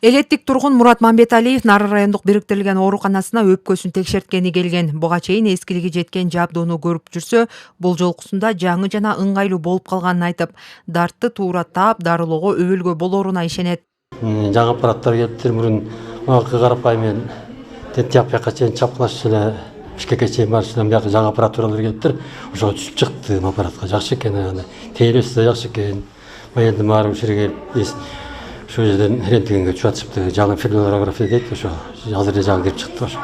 Элеттик тургун Мурат Мамбеталиев Нарын райондук бириктирилген ооруканасына өпкөсүн текшерткени келген. Буга чейин эскилиги жеткен жабдууну көрүп жүрсө, бул жолкусунда жаңы жана ыңгайлуу болуп калганын айтып, дартты туура таап дарылоого өбөлгө болоруна ишенет. Жаңы аппараттар келиптир. Мурун карапайым мен тияк бияка чейин чапкылашып эле Бишкекке чейин барып эле бияка жаңы аппаратуралар келиптир. Ошого түшүп чыктым аппаратка. Жакшы экен, тейлөөсү да жакшы экен. Баягы баары ушул жерге ошол жерден рентгенге түшүп атышыптыр. Жаңы фибриллография дейт, ошо азыр эле жаңы кирип чыкты ошо.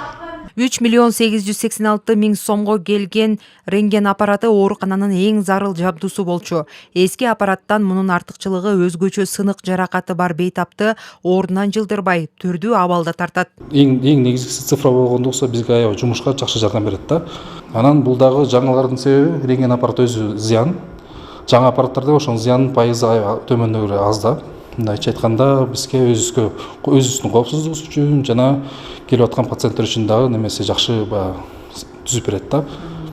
3.886.000 сомго келген рентген аппараты оорукананын эң зарыл жабдуусу болчу. Эски аппараттан мунун артыкчылыгы өзгөчө сынык жаракаты бар бейтапты ордунан жылдырбай, түрдүү абалда тартат. Эң негизгиси цифровой болгондукса бизге аябай жумушка жакшы жардам берет да. Анан бул дагы жаңылардын себеби рентген аппараты өзү зыян. Жаңы аппараттарда ошонун зыянын пайызы төмөндөгү аз да. Мындайча айтканда бизге өзүбүздүн коопсуздугубуз үчүн жана келип аткан пациенттер үчүн дагы немеси жакшы түзүп берет да.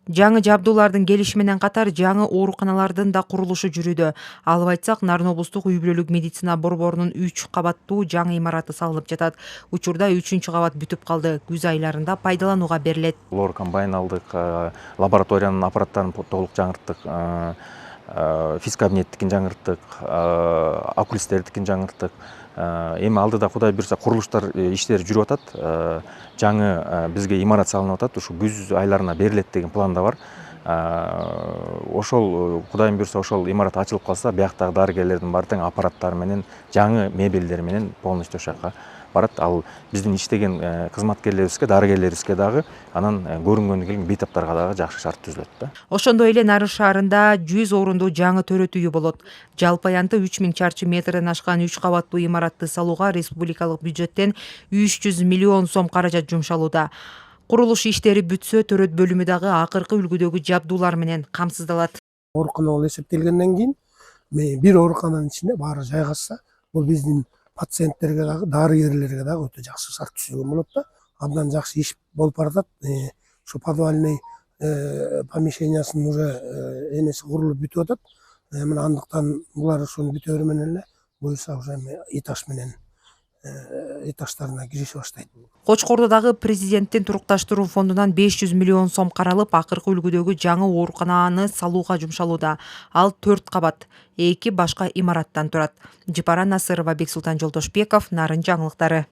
Жаңы жабдуулардын келиши менен катар жаңы ооруканалардын да курулушу жүрүүдө. Алып айтсак, Нарын облустук үй бүлөлүк медицина борборунун 3 кабаттуу жаңы имараты салынып жатат. Учурда 3-кабат бүтүп калды. Күз айларында пайдаланууга берилет. Лор комбайн алдык, лабораториянын аппараттарын толук жаңырттык, физ кабинеттикин жаңырттык, окулисттердикин жаңырттык. Эми алдыда Кудай буйруса курулуштар иштери жүрүп атат. Жаңы бизге имарат салынып атат. Ушу күз айларына берилет деген планда бар. Ошол Кудайым буйруса ошол имарат ачылып калса, бияктагы дарыгерлердин баары тең аппараттары менен, жаңы мебелдери менен полностью ошол жака барат. Ал биздин иштеген кызматкерлерибизге, дарыгерлерибизге дагы, анан көрүнгөнү келген бейтаптарга дагы жакшы шарт түзүлөт да. Ошондой эле Нарын шаарында 100 орундуу жаңы төрөт үйү болот. Жалпы аянты 3000 чарчы метрден ашкан 3 кабаттуу имаратты салууга республикалык бюджеттен 300 миллион сом каражат жумшалууда. Курулуш иштери бүтсө, төрөт бөлүмү дагы акыркы үлгүдөгү жабдуулар менен камсыздалат. Оорукана болуп эсептелгенден кийин бир оорукананын ичинде баары жайгашса, бул биздин пациенттерге дагы, дарыгерлерге дагы өтө жакшы шарт түзүлгөн болот да. Абдан жакшы иш болуп баратат. Ушу подвальный помещениясынын уже эмеси курулуп бүтүп атат. Мына андыктан булар ушуну бүтөөрү менен эле буюрса уже этаж менен этаждарына кириши баштайт. Кочкордо дагы президенттин турукташтыруу фондунан 500 миллион сом каралып, акыркы үлгүдөгү жаңы оорукананы салууга жумшалууда. Ал 4 кабат, 2 башка имараттан турат. Жипара Насырова, Бексултан Жолдошбеков, Нарын жаңылыктары.